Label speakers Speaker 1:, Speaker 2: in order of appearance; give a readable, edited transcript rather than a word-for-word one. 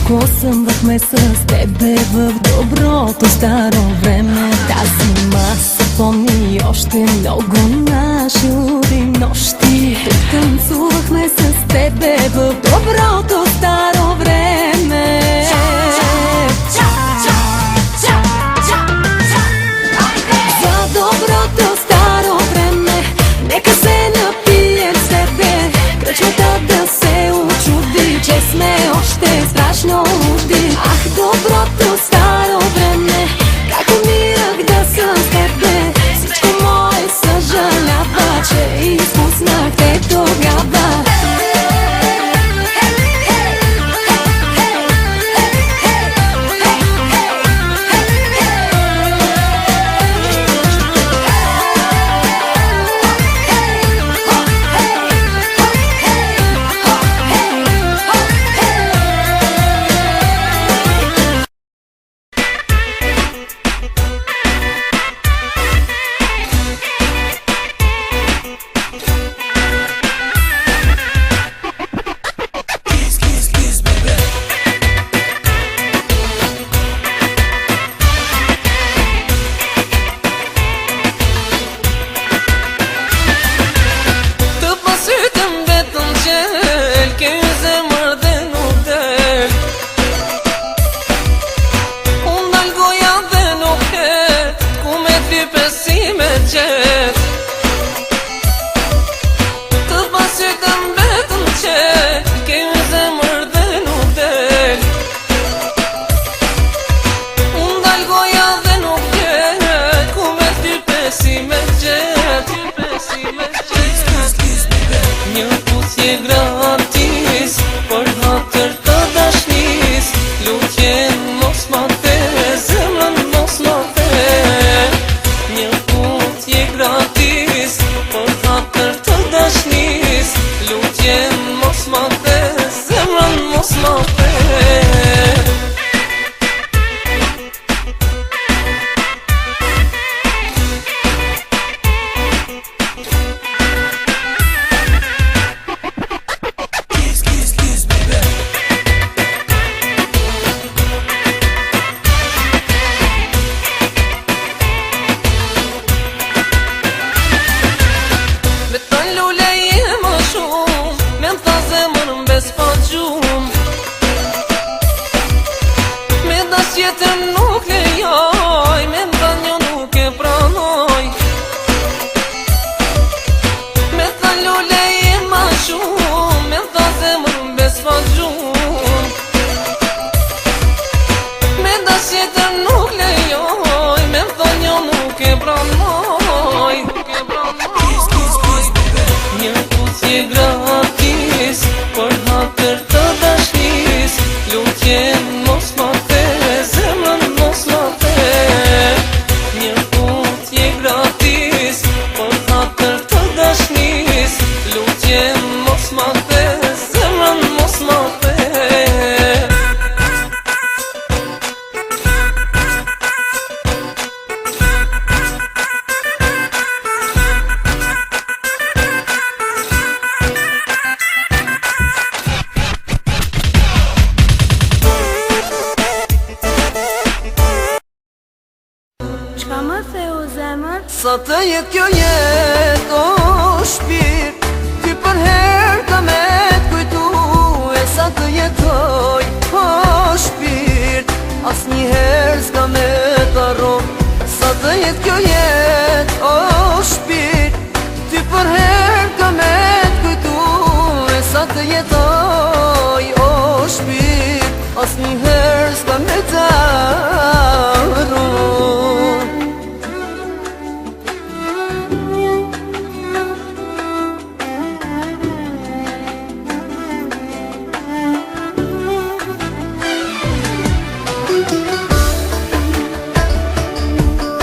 Speaker 1: kosëm vëk mesës tebe vëk dobroto staro vreme. Тази маса помни още много наши луди нощи. Тук танцувахме с тебе в доброто старо време. За доброто старо време нека се напием с тебе. Кръчмата да се очуди, че сме още страшно луди. Ах, доброто старо време, как умирах да съм с тебе. Всичко мое съжалява, че изпуснах те тогава.
Speaker 2: Sa të jetë kjo jetë